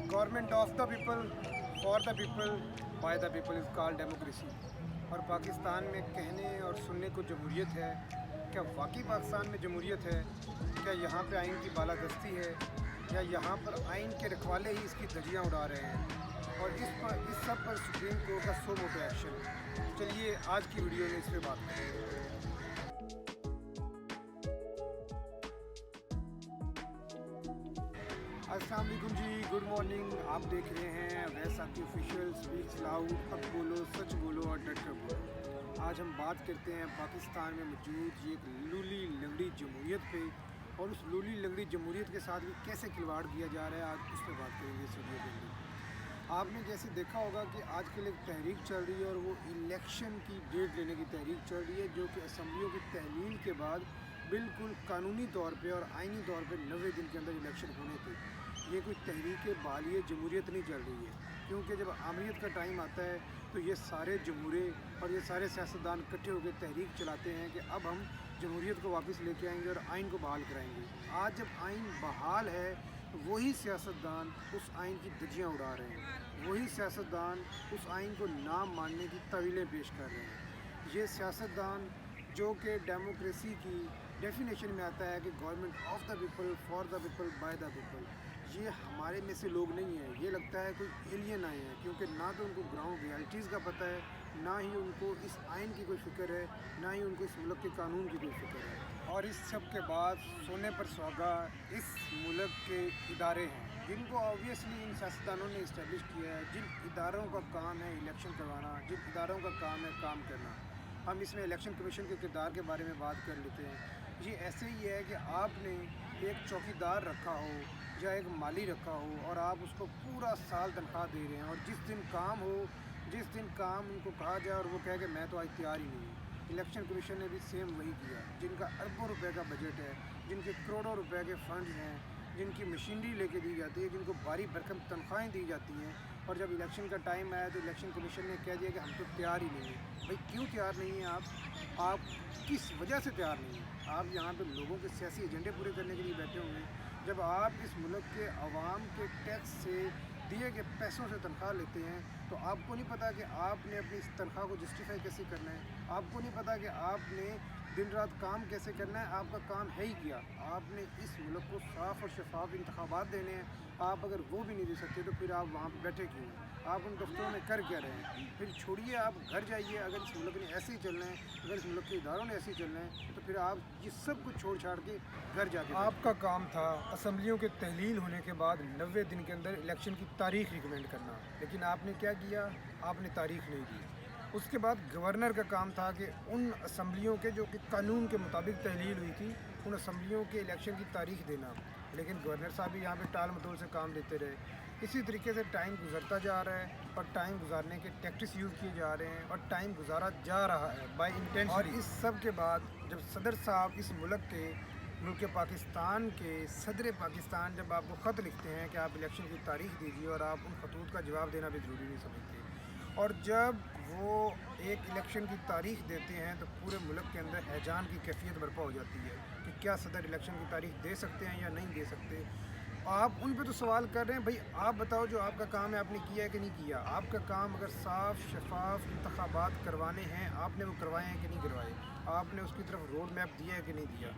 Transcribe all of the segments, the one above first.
Government of the people for the people by the people is called democracy. और पाकिस्तान में कहने और सुनने को जमहूरियत है। क्या वाकई पाकिस्तान में जमहूरियत है? क्या यहाँ पे आइन की बालादस्ती है, या यहाँ पर आइन के रखवाले ही इसकी धज्जियाँ उड़ा रहे हैं? और इस सब पर सुप्रीम कोर्ट का सो मोटो एक्शन। चलिए आज की वीडियो में इस पर बात करेंगे। अस्सलाम वालेकुम जी, गुड मॉर्निंग। आप देख रहे हैं वैसाखी ऑफिशियल स्पीक्स लाउड, अब बोलो, सच बोलो और डट कर बोलो। आज हम बात करते हैं पाकिस्तान में मौजूद ये एक लूली लंगड़ी जमहूरियत पे, और उस लूली लंगड़ी जमहूरियत के साथ भी कैसे खिलवाड़ किया जा रहा है, आज उस पर बात करेंगे इस वीडियो के अंदर। आपने जैसे देखा होगा कि आजकल एक तहरीक चल रही है, और वो इलेक्शन की डेट लेने की तहरीक चल रही है, जो कि असम्बलियों की तहलील के बाद बिल्कुल कानूनी तौर पे और आइनी तौर पे 90 दिन के अंदर इलेक्शन होने थे। ये कोई तहरीक बालिए जमहूरियत नहीं चल रही है, क्योंकि जब आमरीत का टाइम आता है तो ये सारे जमहूरे और ये सारे सियासतदान इकट्ठे होकर तहरीक चलाते हैं कि अब हम जमहूरियत को वापस लेके आएंगे और आइन को बहाल कराएंगे। आज जब आइन बहाल है तो वही सियासतदान उस आइन की धज्जियाँ उड़ा रहे हैं, वही सियासतदान उस आइन को ना मानने की तवीलें पेश कर रहे हैं। ये सियासतदान जो कि डेमोक्रेसी की डेफिनेशन में आता है कि government of the people for the people by the people, ये हमारे में से लोग नहीं हैं। ये लगता है कोई एलियन आए हैं, क्योंकि ना तो उनको ग्राउंड रियलिटीज़ का पता है, ना ही उनको इस आइन की कोई फ़िक्र है, ना ही उनको इस मुल्क के कानून की कोई फ़िक्र है। और इस सब के बाद सोने पर सुहागा इस मुल्क के इदारे हैं, जिनको ऑब्वियसली इन सियासतदानों ने इस्टेब्लिश किया है, जिन इदारों का काम है इलेक्शन करवाना, जिन इदारों का काम है काम करना। हम इसमें इलेक्शन कमीशन के किरदार के बारे में बात कर लेते हैं। ये ऐसे ही है कि आपने एक चौकीदार रखा हो या एक माली रखा हो, और आप उसको पूरा साल तनख्वाह दे रहे हैं, और जिस दिन काम हो, जिस दिन काम उनको कहा जाए और वो कहे कि मैं तो आज तैयार ही नहीं हूँ। इलेक्शन कमीशन ने भी सेम वही किया। जिनका अरबों रुपए का बजट है, जिनके करोड़ों रुपए के फंड हैं, जिनकी मशीनरी लेके दी जाती है, जिनको भारी भरकम तनख्वाहें दी जाती हैं, और जब इलेक्शन का टाइम आया तो इलेक्शन कमीशन ने कह दिया कि हम तो तैयार ही नहीं हैं। भाई क्यों तैयार नहीं हैं आप किस वजह से तैयार नहीं हैं? आप यहाँ पे लोगों के सियासी एजेंडे पूरे करने के लिए बैठे हुए हैं। जब आप इस मुल्क के अवाम के टैक्स से दिए गए पैसों से तनख्वाह लेते हैं, तो आपको नहीं पता कि आपने अपनी इस तनख्वाह को जस्टिफाई कैसे करना है। आपको नहीं पता कि आपने दिन रात काम कैसे करना है। आपका काम है ही क्या? आपने इस मुल्क को साफ़ और शफाफ इंतखाबात देने हैं। आप अगर वो भी नहीं दे सकते तो फिर आप वहाँ पर बैठे क्यों हैं? आप उन दफ्तरों में कर क्या रहे हैं? फिर छोड़िए, आप घर जाइए। अगर इस मुल्क ने ऐसे ही चलना है, अगर इस मुल्क के इदारों ने ऐसे ही चलना है, तो फिर आप ये सब कुछ छोड़ छाड़ के घर जाके आपका काम था असम्बलियों के तहलील होने के बाद 90 दिन के अंदर इलेक्शन की तारीख रिकमेंड करना। लेकिन आपने क्या किया? आपने तारीख नहीं दी। उसके बाद गवर्नर का काम था कि उन असम्बलियों के जो कि कानून के मुताबिक तहलील हुई थी, उन असम्बलियों के इलेक्शन की तारीख देना। लेकिन गवर्नर साहब भी यहाँ पे टाल मटोल से काम लेते रहे। इसी तरीके से टाइम गुजरता जा रहा है, और टाइम गुजारने के टैक्टिक्स यूज़ किए जा रहे हैं, और टाइम गुजारा जा रहा है बाय इंटेंशन। और इस सब के बाद जब सदर साहब इस मुल्क पाकिस्तान के सदर पाकिस्तान जब आपको ख़त लिखते हैं कि आप इलेक्शन की तारीख दीजिए, और आप उन खतूत का जवाब देना भी ज़रूरी नहीं समझते, और जब वो एक इलेक्शन की तारीख देते हैं तो पूरे मुल्क के अंदर हैजान की कैफियत बर्पा हो जाती है कि क्या सदर इलेक्शन की तारीख दे सकते हैं या नहीं दे सकते। आप उन पे तो सवाल कर रहे हैं, भाई आप बताओ जो आपका काम है आपने किया है कि नहीं किया? आपका काम अगर साफ़ शफाफ इंतखाबात करवाने हैं, आपने वो करवाए हैं कि नहीं करवाए? आपने उसकी तरफ रोड मैप दिया है कि नहीं दिया?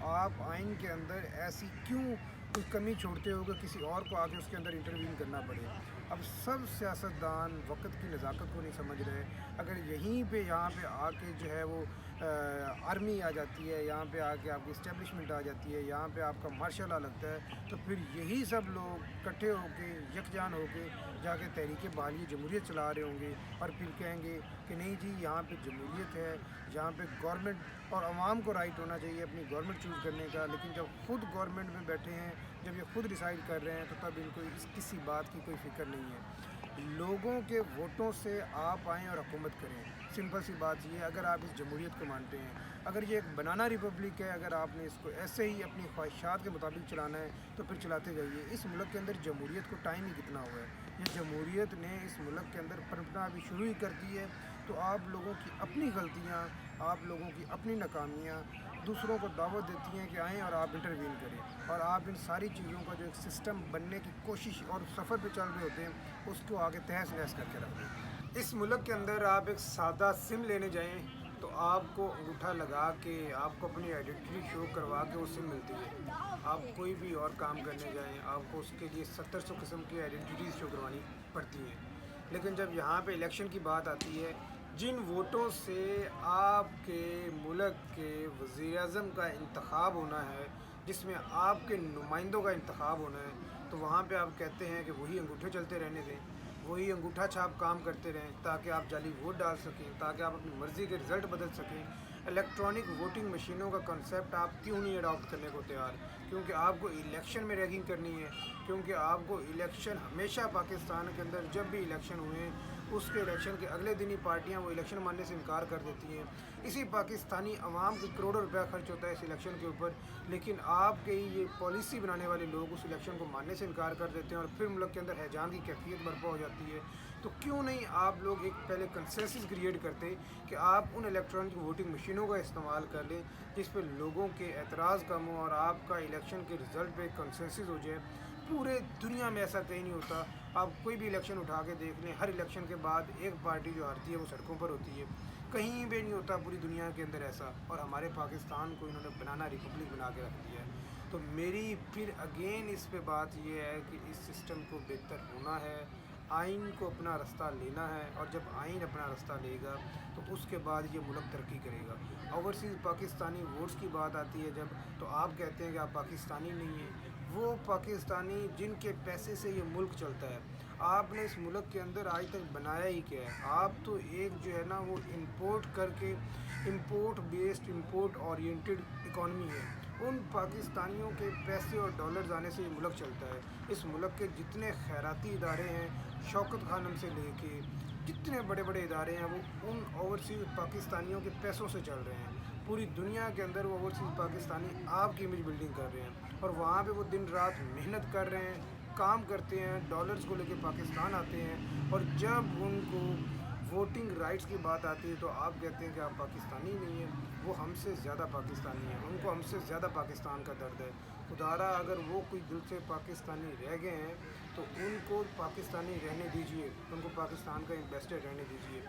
आप आइन के अंदर ऐसी क्यों कोई कमी छोड़ते हो कि किसी और को आगे उसके अंदर इंटरवीन करना पड़े? अब सब सियासतदान वक्त की नज़ाकत को नहीं समझ रहे। अगर यहीं पे यहाँ पे आके जो है वो आर्मी आ जाती है, यहाँ पे आके आपकी इस्टेब्लिशमेंट आ जाती है, यहाँ पे आपका मार्शल लॉ लगता है, तो फिर यही सब लोग इकट्ठे होके यकजान होके जाके तहरीक बहाली जमहूरियत चला रहे होंगे, और फिर कहेंगे कि नहीं जी यहाँ पे जमहूरियत है, यहाँ पे गवर्नमेंट और आवाम को राइट होना चाहिए अपनी गवर्नमेंट चूज़ करने का। लेकिन जब खुद गवर्नमेंट में बैठे हैं, जब ये खुद डिसाइड कर रहे हैं, तो तब इनको किसी बात की कोई फ़िक्र नहीं है। लोगों के वोटों से आप आएँ और हुकूमत करें। सिंपल सी बात ये है, अगर आप इस जमहूरियत को मानते हैं, अगर ये एक बनाना रिपब्लिक है, अगर आपने इसको ऐसे ही अपनी ख्वाहिशात के मुताबिक चलाना है, तो फिर चलाते जाइए। इस मुल्क के अंदर जमहूरियत को टाइम ही कितना हुआ है? ये जमहूरियत ने इस मुल्क के अंदर पनपना अभी शुरू ही कर दी है। तो आप लोगों की अपनी गलतियाँ, आप लोगों की अपनी नाकामियाँ, दूसरों को दावत देती हैं कि आएँ और आप इंटरवीन करें, और आप इन सारी चीज़ों का जो एक सिस्टम बनने की कोशिश और सफ़र पे चल रहे होते हैं उसको आगे तहस नहस करके रख दें। इस मुल्क के अंदर आप एक सादा सिम लेने जाएँ तो आपको अंगूठा लगा के आपको अपनी आइडेंटिटी शो करवा के वो सिम मिलती है। आप कोई भी और काम करने जाएँ आपको उसके लिए 700 किस्म की आइडेंटिटीज़ शो करवानी पड़ती हैं। लेकिन जब यहाँ पे इलेक्शन की बात आती है, जिन वोटों से आपके मुल्क के वज़ीर-ए-आज़म का इंतखाब होना है, जिसमें आपके नुमाइंदों का इंतखाब होना है, तो वहाँ पे आप कहते हैं कि वही अंगूठे चलते रहने दें, वही अंगूठा छाप काम करते रहें ताकि आप जाली वोट डाल सकें, ताकि आप अपनी मर्ज़ी के रिज़ल्ट बदल सकें। इलेक्ट्रॉनिक वोटिंग मशीनों का कंसेप्ट आप क्यों नहीं अडॉप्ट करने को तैयार? क्योंकि आपको इलेक्शन में रैगिंग करनी है, क्योंकि आपको इलेक्शन हमेशा पाकिस्तान के अंदर जब भी इलेक्शन हुए उसके इलेक्शन के अगले दिन ही पार्टियां वो इलेक्शन मानने से इनकार कर देती हैं। इसी पाकिस्तानी अवाम के करोड़ों रुपया खर्च होता है इस इलेक्शन के ऊपर, लेकिन आपके ये पॉलिसी बनाने वाले लोग उस इलेक्शन को मानने से इनकार कर देते हैं और फिर मुल्क के अंदर हैजान की कैफियत बर्पा हो जाती है। तो क्यों नहीं आप लोग एक पहले कंसेंसस क्रिएट करते कि आप उन इलेक्ट्रॉनिक वोटिंग मशीनों का इस्तेमाल कर लें जिस पर लोगों के एतराज़ कम हो और आपका इलेक्शन के रिज़ल्ट पे कंसेंसस हो जाए। पूरे दुनिया में ऐसा कहीं नहीं होता। आप कोई भी इलेक्शन उठा के देख लें, हर इलेक्शन के बाद एक पार्टी जो हारती है वो सड़कों पर होती है। कहीं भी नहीं होता पूरी दुनिया के अंदर ऐसा, और हमारे पाकिस्तान को इन्होंने बनाना रिपब्लिक बना के रख दिया है। तो मेरी फिर अगेन इस पे बात ये है कि इस सिस्टम को बेहतर होना है, आइन को अपना रास्ता लेना है, और जब आइन अपना रास्ता लेगा तो उसके बाद ये मुल्क तरक्की करेगा। ओवरसीज़ पाकिस्तानी वोट्स की बात आती है जब, तो आप कहते हैं कि आप पाकिस्तानी नहीं हैं। वो पाकिस्तानी जिनके पैसे से ये मुल्क चलता है। आपने इस मुल्क के अंदर आज तक बनाया ही क्या है? आप तो एक जो है ना वो इंपोर्ट करके, import based, import oriented economy है। उन पाकिस्तानियों के पैसे और डॉलर्स आने से ये मुल्क चलता है। इस मुल्क के जितने खैराती इदारे हैं, शौकत खानम से लेके जितने बड़े बड़े इदारे हैं, वो उन ओवरसीज़ पाकिस्तानियों के पैसों से चल रहे हैं। पूरी दुनिया के अंदर वो ओवरसीज़ पाकिस्तानी आपकी इमेज बिल्डिंग कर रहे हैं, और वहाँ पे वो दिन रात मेहनत कर रहे हैं, काम करते हैं, डॉलर्स को लेके पाकिस्तान आते हैं, और जब उनको वोटिंग राइट्स की बात आती है तो आप कहते हैं कि आप पाकिस्तानी नहीं हैं। वो हमसे ज़्यादा पाकिस्तानी हैं, उनको हमसे ज़्यादा पाकिस्तान का दर्द है। खुदारा अगर वो कोई दिल से पाकिस्तानी रह गए हैं तो उनको पाकिस्तानी रहने दीजिए, उनको पाकिस्तान का एम्बेसडर रहने दीजिए।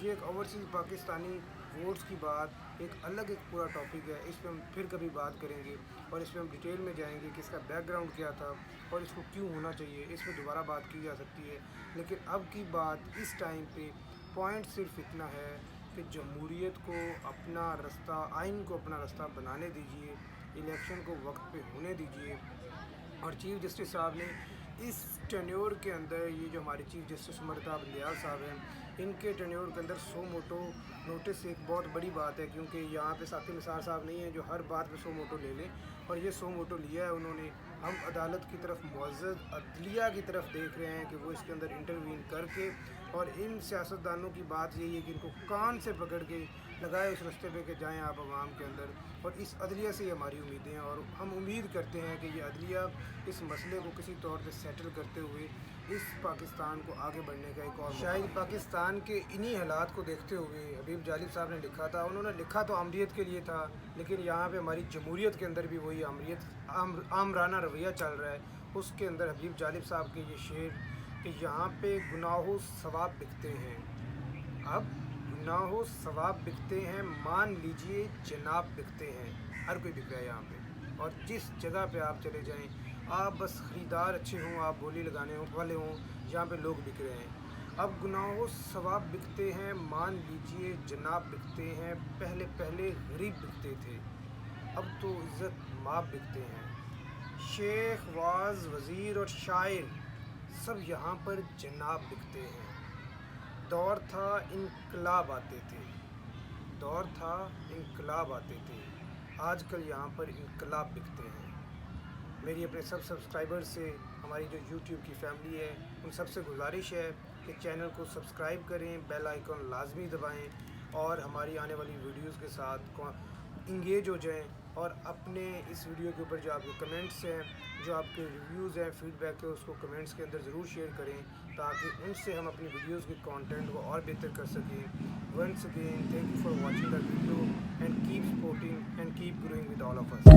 ये एक ओवरसीज़ पाकिस्तानी वोट्स की बात एक अलग एक पूरा टॉपिक है, इस पर हम फिर कभी बात करेंगे और इस पर हम डिटेल में जाएंगे कि इसका बैकग्राउंड क्या था और इसको क्यों होना चाहिए, इस पर दोबारा बात की जा सकती है। लेकिन अब की बात इस टाइम पे पॉइंट सिर्फ इतना है कि जमहूरियत को अपना रास्ता, आइन को अपना रास्ता बनाने दीजिए, इलेक्शन को वक्त पे होने दीजिए। और चीफ़ जस्टिस साहब ने इस टेन्योर के अंदर, ये जो हमारे चीफ़ जस्टिस उमरता बंदयाल साहब हैं, इनके टेन्योर के अंदर सो मोटो नोटिस एक बहुत बड़ी बात है, क्योंकि यहाँ पे साथी निसार साहब नहीं है जो हर बात पे सो मोटो ले लें, और ये सो मोटो लिया है उन्होंने। हम अदालत की तरफ, मुअज़्ज़ज़ अदलिया की तरफ देख रहे हैं कि वो इसके अंदर इंटरवीन करके, और इन सियासतदानों की बात यही है कि इनको कान से पकड़ के लगाए उस रास्ते पे कि जाएं आप आवाम के अंदर। और इस अदलिया से ही हमारी उम्मीदें हैं, और हम उम्मीद करते हैं कि ये अदलिया इस मसले को किसी तौर पे सेटल करते हुए इस पाकिस्तान को आगे बढ़ने का एक और, शायद पाकिस्तान के इन्हीं हालात को देखते हुए हबीब जालिब साहब ने लिखा था, उन्होंने लिखा तो आमरीत के लिए था, लेकिन यहाँ पे हमारी जमहूरियत के अंदर भी वही आमराना रवैया चल रहा है। उसके अंदर हबीब जालिब साहब के ये शेर कि यहाँ पे गुनाहों सवाब बिकते हैं, अब गुनाहों सवाब बिकते हैं, मान लीजिए जनाब बिकते हैं। हर कोई बिक रहा है यहाँ पे, और जिस जगह पे आप चले जाएं, आप बस ख़रीदार अच्छे हों, आप बोली लगाने वाले हों, यहाँ पे लोग बिक रहे हैं। अब गुनाहों सवाब बिकते हैं, मान लीजिए जनाब बिकते हैं। पहले पहले गरीब बिकते थे, अब तो इज़्ज़त माप बिकते हैं। शेख, वाज, वज़ीर और शायर सब यहाँ पर जनाब बिकते हैं। दौर था इनकलाब आते थे, दौर था इनकलाब आते थे, आजकल यहाँ पर इनकलाब बिकते हैं। मेरी अपने सब सब्सक्राइबर से, हमारी जो यूट्यूब की फैमिली है, उन सब से गुजारिश है कि चैनल को सब्सक्राइब करें, बेल आइकन लाजमी दबाएं, और हमारी आने वाली वीडियोस के साथ انگیج ہو جائیں اور اپنے اس ویڈیو کے اوپر جو آپ کے کمنٹس ہیں، جو آپ کے ریویوز ہیں، فیڈ بیک ہے، اس کو کمنٹس کے اندر ضرور شیئر کریں تاکہ ان سے ہم اپنی ویڈیوز کے کانٹینٹ کو اور بہتر کر سکیں. Once again thank you for watching the video and keep supporting and keep growing with all of us.